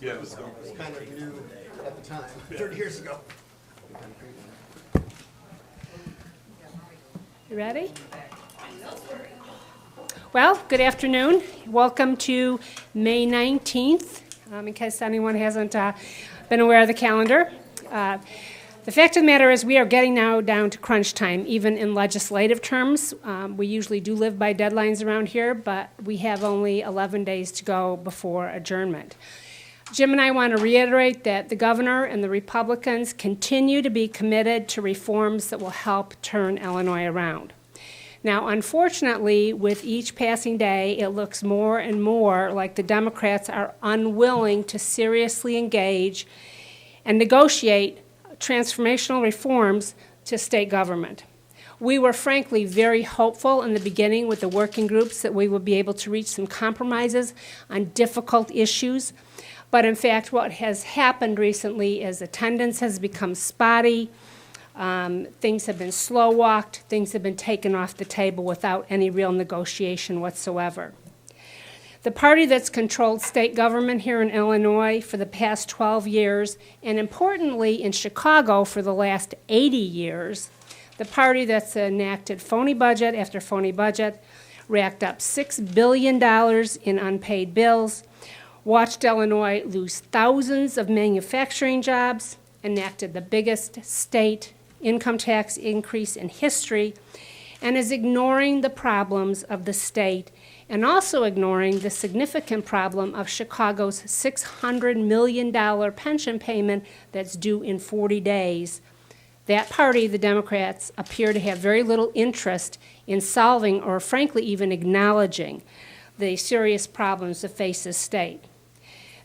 Yeah, it was kind of new at the time, 30 years ago. You ready? Well, good afternoon. Welcome to May 19th, in case anyone hasn't been aware of the calendar. The fact of the matter is we are getting now down to crunch time, even in legislative terms. We usually do live by deadlines around here, but we have only 11 days to go before adjournment. Jim and I want to reiterate that the governor and the Republicans continue to be committed to reforms that will help turn Illinois around. Now, unfortunately, with each passing day, it looks more and more like the Democrats are unwilling to seriously engage and negotiate transformational reforms to state government. We were frankly very hopeful in the beginning with the working groups that we would be able to reach some compromises on difficult issues. But in fact, what has happened recently is attendance has become spotty, things have been slow-walked, things have been taken off the table without any real negotiation whatsoever. The party that's controlled state government here in Illinois for the past 12 years, and importantly in Chicago for the last 80 years, the party that's enacted phony budget after phony budget, racked up $6 billion in unpaid bills, watched Illinois lose thousands of manufacturing jobs, enacted the biggest state income tax increase in history, and is ignoring the problems of the state and also ignoring the significant problem of Chicago's $600 million pension payment that's due in 40 days. That party, the Democrats, appear to have very little interest in solving or frankly even acknowledging the serious problems that face the state.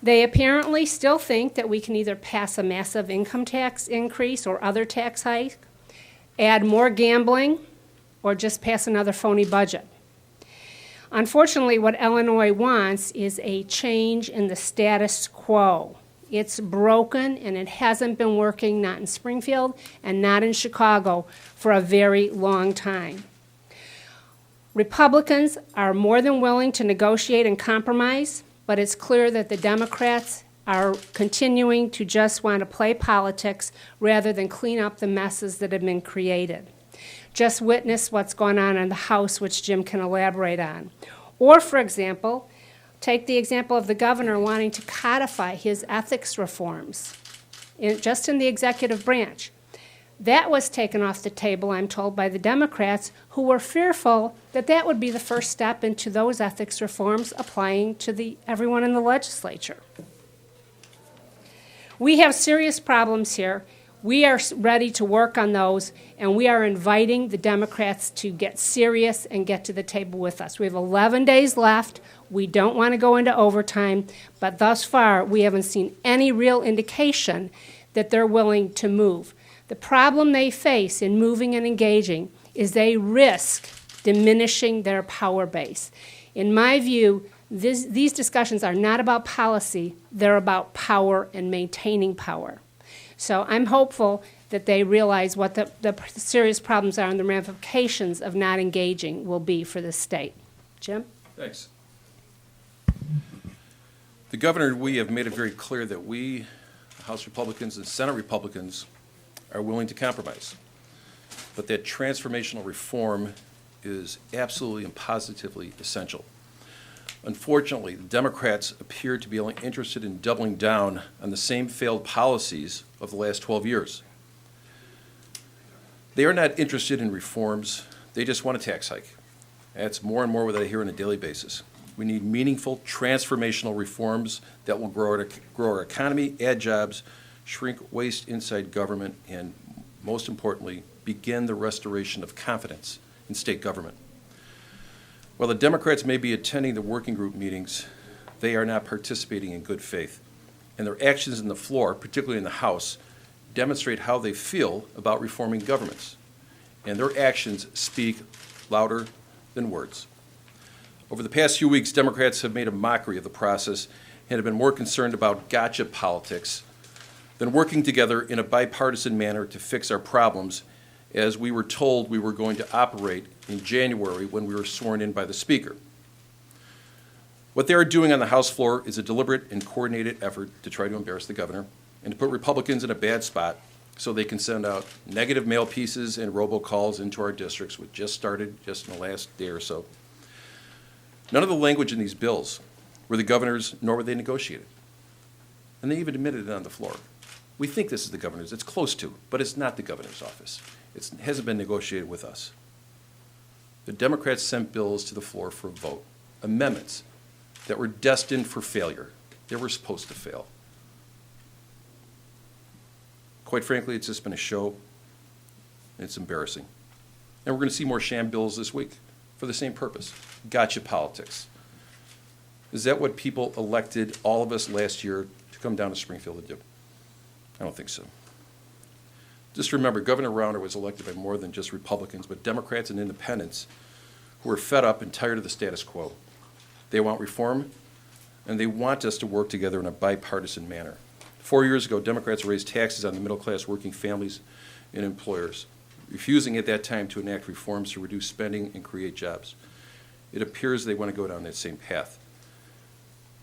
They apparently still think that we can either pass a massive income tax increase or other tax hike, add more gambling, or just pass another phony budget. Unfortunately, what Illinois wants is a change in the status quo. It's broken, and it hasn't been working, not in Springfield and not in Chicago, for a very long time. Republicans are more than willing to negotiate and compromise, but it's clear that the Democrats are continuing to just want to play politics rather than clean up the messes that have been created. Just witness what's going on in the House, which Jim can elaborate on. Or, for example, take the example of the governor wanting to codify his ethics reforms just in the executive branch. That was taken off the table, I'm told, by the Democrats, who were fearful that that would be the first step into those ethics reforms applying to everyone in the legislature. We have serious problems here. We are ready to work on those, and we are inviting the Democrats to get serious and get to the table with us. We have 11 days left. We don't want to go into overtime, but thus far we haven't seen any real indication that they're willing to move. The problem they face in moving and engaging is they risk diminishing their power base. In my view, these discussions are not about policy, they're about power and maintaining power. So I'm hopeful that they realize what the serious problems are and the ramifications of not engaging will be for the state. Jim? Thanks. The governor, we have made it very clear that we, House Republicans and Senate Republicans, are willing to compromise. But that transformational reform is absolutely and positively essential. Unfortunately, the Democrats appear to be only interested in doubling down on the same failed policies of the last 12 years. They are not interested in reforms. They just want a tax hike. That's more and more what I hear on a daily basis. We need meaningful, transformational reforms that will grow our economy, add jobs, shrink waste inside government, and most importantly, begin the restoration of confidence in state government. While the Democrats may be attending the working group meetings, they are not participating in good faith. And their actions in the floor, particularly in the House, demonstrate how they feel about reforming governments. And their actions speak louder than words. Over the past few weeks, Democrats have made a mockery of the process and have been more concerned about gotcha politics than working together in a bipartisan manner to fix our problems, as we were told we were going to operate in January when we were sworn in by the Speaker. What they are doing on the House floor is a deliberate and coordinated effort to try to embarrass the governor and to put Republicans in a bad spot so they can send out negative mail pieces and robocalls into our districts, which just started just in the last day or so. None of the language in these bills were the governor's, nor were they negotiated. And they even admitted it on the floor. We think this is the governor's. It's close to, but it's not the governor's office. It hasn't been negotiated with us. The Democrats sent bills to the floor for a vote, amendments that were destined for failure. They were supposed to fail. Quite frankly, it's just been a show, and it's embarrassing. And we're going to see more sham bills this week for the same purpose, gotcha politics. Is that what people elected all of us last year to come down to Springfield to do? I don't think so. Just remember, Governor Rauner was elected by more than just Republicans, but Democrats and independents who are fed up and tired of the status quo. They want reform, and they want us to work together in a bipartisan manner. 4 years ago, Democrats raised taxes on the middle-class working families and employers, refusing at that time to enact reforms to reduce spending and create jobs. It appears they want to go down that same path.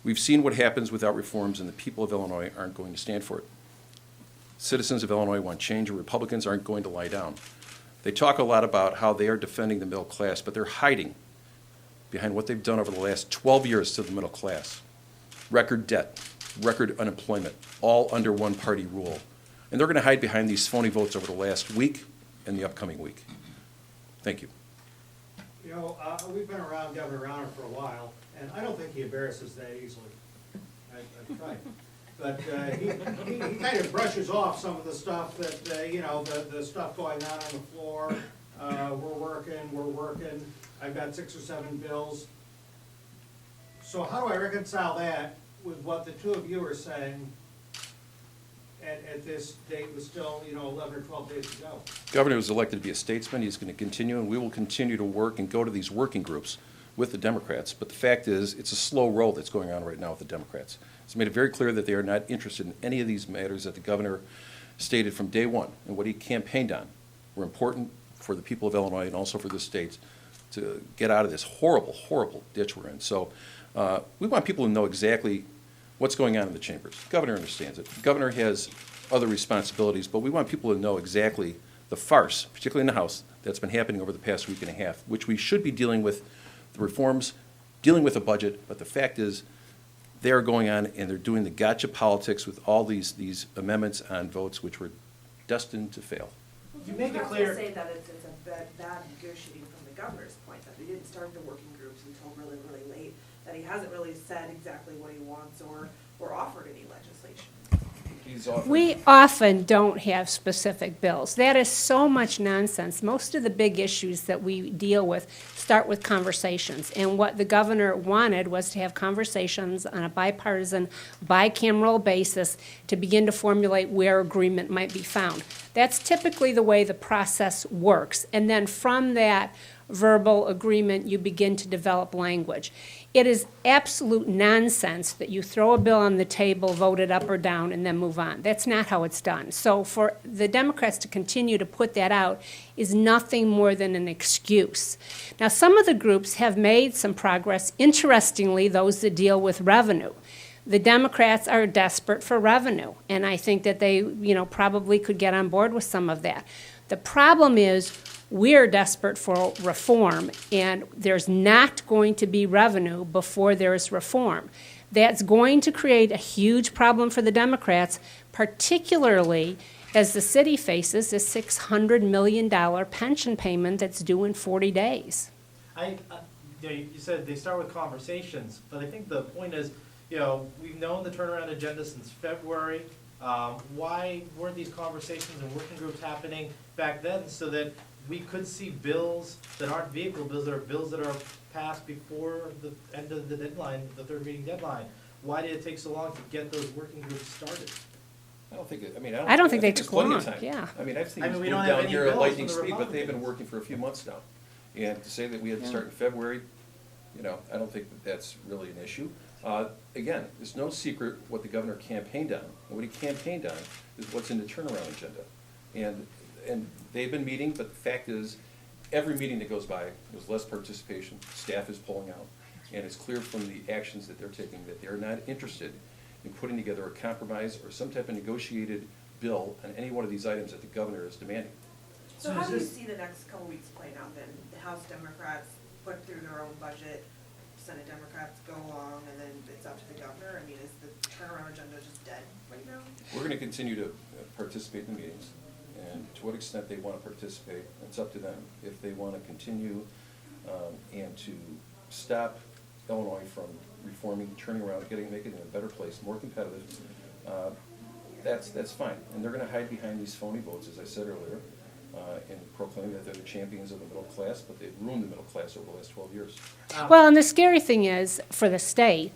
We've seen what happens without reforms, and the people of Illinois aren't going to stand for it. Citizens of Illinois want change, and Republicans aren't going to lie down. They talk a lot about how they are defending the middle class, but they're hiding behind what they've done over the last 12 years to the middle class. Record debt, record unemployment, all under one-party rule. And they're going to hide behind these phony votes over the last week and the upcoming week. Thank you. You know, we've been around Governor Rauner for a while, and I don't think he embarrasses that easily. I've tried. But he kind of brushes off some of the stuff that, you know, the stuff going on the floor. We're working. I've got 6 or 7 bills. So how do I reconcile that with what the two of you are saying at this date with still, you know, 11 or 12 days to go? Governor was elected to be a statesman. He's going to continue, and we will continue to work and go to these working groups with the Democrats. But the fact is, it's a slow roll that's going on right now with the Democrats. It's made it very clear that they are not interested in any of these matters that the governor stated from day one and what he campaigned on were important for the people of Illinois and also for the states to get out of this horrible, horrible ditch we're in. So we want people to know exactly what's going on in the chambers. The governor understands it. The governor has other responsibilities, but we want people to know exactly the farce, particularly in the House, that's been happening over the past week and a half, which we should be dealing with the reforms, dealing with a budget, but the fact is they're going on and they're doing the gotcha politics with all these amendments on votes which were destined to fail. You make it clear. Say that it's a bad negotiating from the governor's point, that he didn't start the working groups until really, really late, that he hasn't really said exactly what he wants or offered any legislation. We often don't have specific bills. That is so much nonsense. Most of the big issues that we deal with start with conversations. And what the governor wanted was to have conversations on a bipartisan, bicameral basis to begin to formulate where agreement might be found. That's typically the way the process works. And then from that verbal agreement, you begin to develop language. It is absolute nonsense that you throw a bill on the table, vote it up or down, and then move on. That's not how it's done. So for the Democrats to continue to put that out is nothing more than an excuse. Now, some of the groups have made some progress. Interestingly, those that deal with revenue. The Democrats are desperate for revenue, and I think that they, probably could get on board with some of that. The problem is we're desperate for reform, and there's not going to be revenue before there's reform. That's going to create a huge problem for the Democrats, particularly as the city faces a $600 million pension payment that's due in 40 days. You said they start with conversations, but I think the point is, we've known the turnaround agenda since February. Why weren't these conversations and working groups happening back then so that we could see bills that aren't vehicle bills, that are bills that are passed before the end of the deadline, the third reading deadline? Why did it take so long to get those working groups started? I don't think they there's took plenty long, of time. yeah. I've seen I these mean, we move don't have down any here at bills lightning from the speed, but they've been Republicans. working for a few months now. And to say that we had to start in February, I don't think that that's really an issue. Again, it's no secret what the governor campaigned on. And what he campaigned on is what's in the turnaround agenda. And they've been meeting, but the fact is, every meeting that goes by, there's less participation, staff is pulling out. And it's clear from the actions that they're taking that they're not interested in putting together a compromise or some type of negotiated bill on any one of these items that the governor is demanding. So how do you see the next couple weeks playing out then? The House Democrats put through their own budget, Senate Democrats go along, and then it's up to the governor? I mean, is the turnaround agenda just dead right now? We're going to continue to participate in the meetings, and to what extent they want to participate, it's up to them. If they want to continue and to stop Illinois from reforming, turning around, making it a better place, more competitive, that's fine. And they're going to hide behind these phony votes, as I said earlier, and proclaim that they're the champions of the middle class, but they've ruined the middle class over the last 12 years. Well, and the scary thing is, for the state,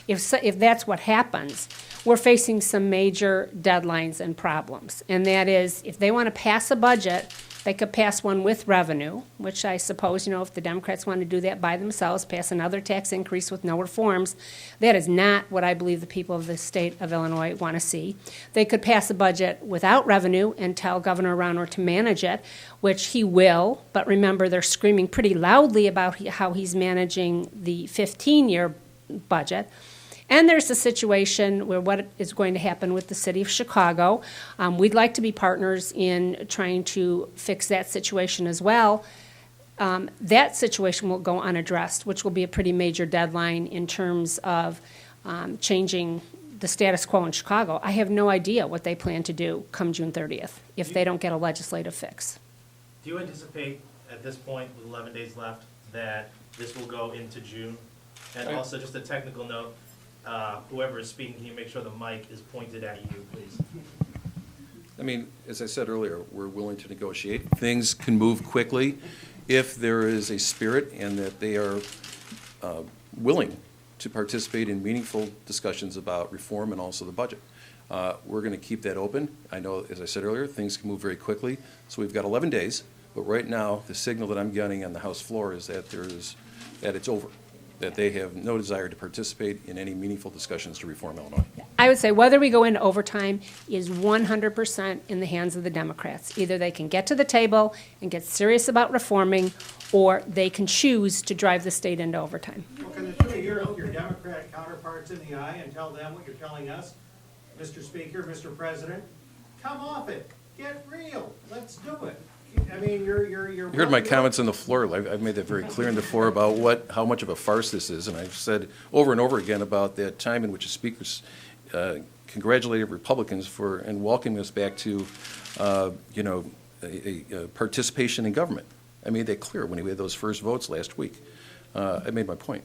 if that's what happens, we're facing some major deadlines and problems. And that is, if they want to pass a budget, they could pass one with revenue, which I suppose, if the Democrats want to do that by themselves, pass another tax increase with no reforms, that is not what I believe the people of the state of Illinois want to see. They could pass a budget without revenue and tell Governor Rauner to manage it, which he will, but remember, they're screaming pretty loudly about how he's managing the 15-year budget. And there's a situation where what is going to happen with the city of Chicago. We'd like to be partners in trying to fix that situation as well. That situation will go unaddressed, which will be a pretty major deadline in terms of changing the status quo in Chicago. I have no idea what they plan to do come June 30th if they don't get a legislative fix. Do you anticipate at this point, with 11 days left, that this will go into June? And also, just a technical note, whoever is speaking, can you make sure the mic is pointed at you, please? I mean, as I said earlier, we're willing to negotiate. Things can move quickly if there is a spirit and that they are willing to participate in meaningful discussions about reform and also the budget. We're going to keep that open. I know, as I said earlier, things can move very quickly. So we've got 11 days, but right now, the signal that I'm getting on the House floor is that it's over, that they have no desire to participate in any meaningful discussions to reform Illinois. I would say whether we go into overtime is 100% in the hands of the Democrats. Either they can get to the table and get serious about reforming, or they can choose to drive the state into overtime. Well, can the two of your Democratic counterparts in the eye and tell them what you're telling us? Mr. Speaker, Mr. President, come off it. Get real. Let's do it. I mean, you're. You heard my comments on the floor. I've made that very clear on the floor about how much of a farce this is, and I've said over and over again about that time in which the speakers congratulated Republicans and welcoming us back to, a participation in government. I made that clear when we had those first votes last week. I made my point.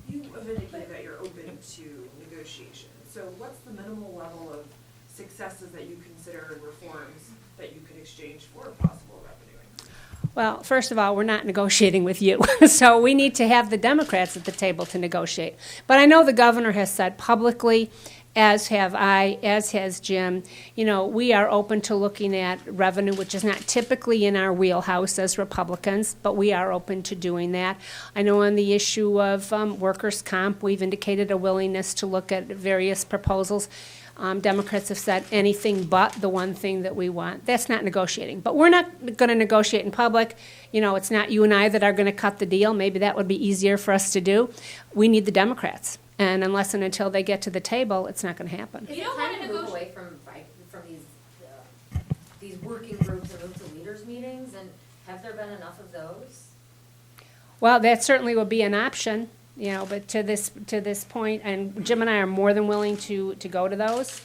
You have indicated that you're open to negotiation. So what's the minimal level of successes that you consider reforms that you could exchange for a possible revenue increase? Well, first of all, we're not negotiating with you. So we need to have the Democrats at the table to negotiate. But I know the governor has said publicly, as have I, as has Jim, we are open to looking at revenue, which is not typically in our wheelhouse as Republicans, but we are open to doing that. I know on the issue of workers' comp, we've indicated a willingness to look at various proposals. Democrats have said anything but the one thing that we want. That's not negotiating. But we're not going to negotiate in public. It's not you and I that are going to cut the deal. Maybe that would be easier for us to do. We need the Democrats. And unless and until they get to the table, it's not going to happen. You don't want to move away from these working groups and move to leaders meetings, and have there been enough of those? Well, that certainly would be an option, but to this point, and Jim and I are more than willing to go to those.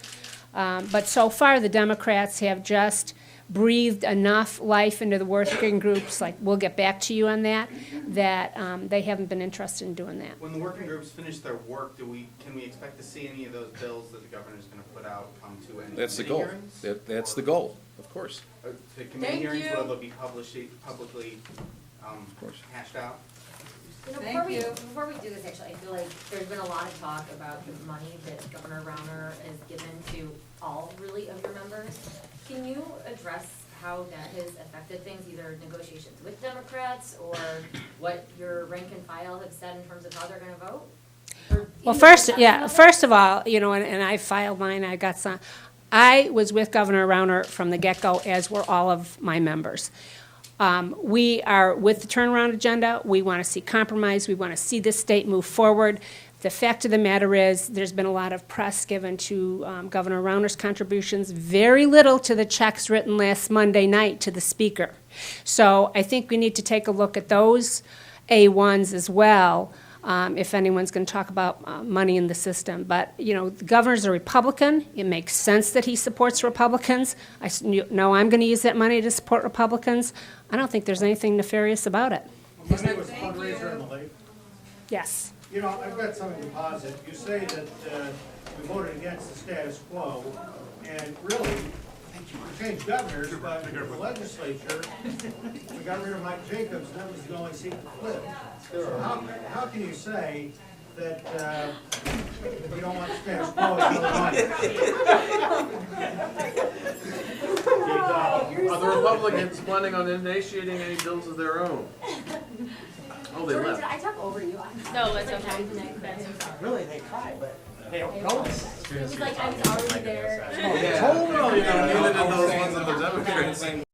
But so far, the Democrats have just breathed enough life into the working groups, like we'll get back to you on that they haven't been interested in doing that. When the working groups finish their work, can we expect to see any of those bills that the governor's going to put out come to any That's the committee goal. hearings? That's the goal, of course. The committee hearings, will they be publicly course. hashed out? Before we do this, actually, I feel like there's been a lot of talk about the money that Governor Rauner has given to all, really, of your members. Can you address how that has affected things, either negotiations with Democrats or what your rank and file have said in terms of how they're going to vote? Well, first of all, and I filed mine, I got some. I was with Governor Rauner from the get-go, as were all of my members. We are with the turnaround agenda. We want to see compromise. We want to see this state move forward. The fact of the matter is, there's been a lot of press given to Governor Rauner's contributions, very little to the checks written last Monday night to the Speaker. So I think we need to take a look at those A1s as well, if anyone's going to talk about money in the system. But, you know, the governor's a Republican. It makes sense that he supports Republicans. No, I'm going to use that money to support Republicans. I don't think there's anything nefarious about it. Monday was a fundraiser in the lake. Yes. You know, I've got something to posit. You say that we voted against the status quo, and really, we changed governors, but the legislature, we got rid of Mike Jacobs, and that was the only seat to flip. So how can you say that you don't want the status quo in Illinois? Are the Republicans planning on initiating any bills of their own? Oh, they Jordan, left. did I talk over you? No, it's okay. Really, they tried, but they don't know. It was like I was already there. Totally, neither did those ones in the Democrats.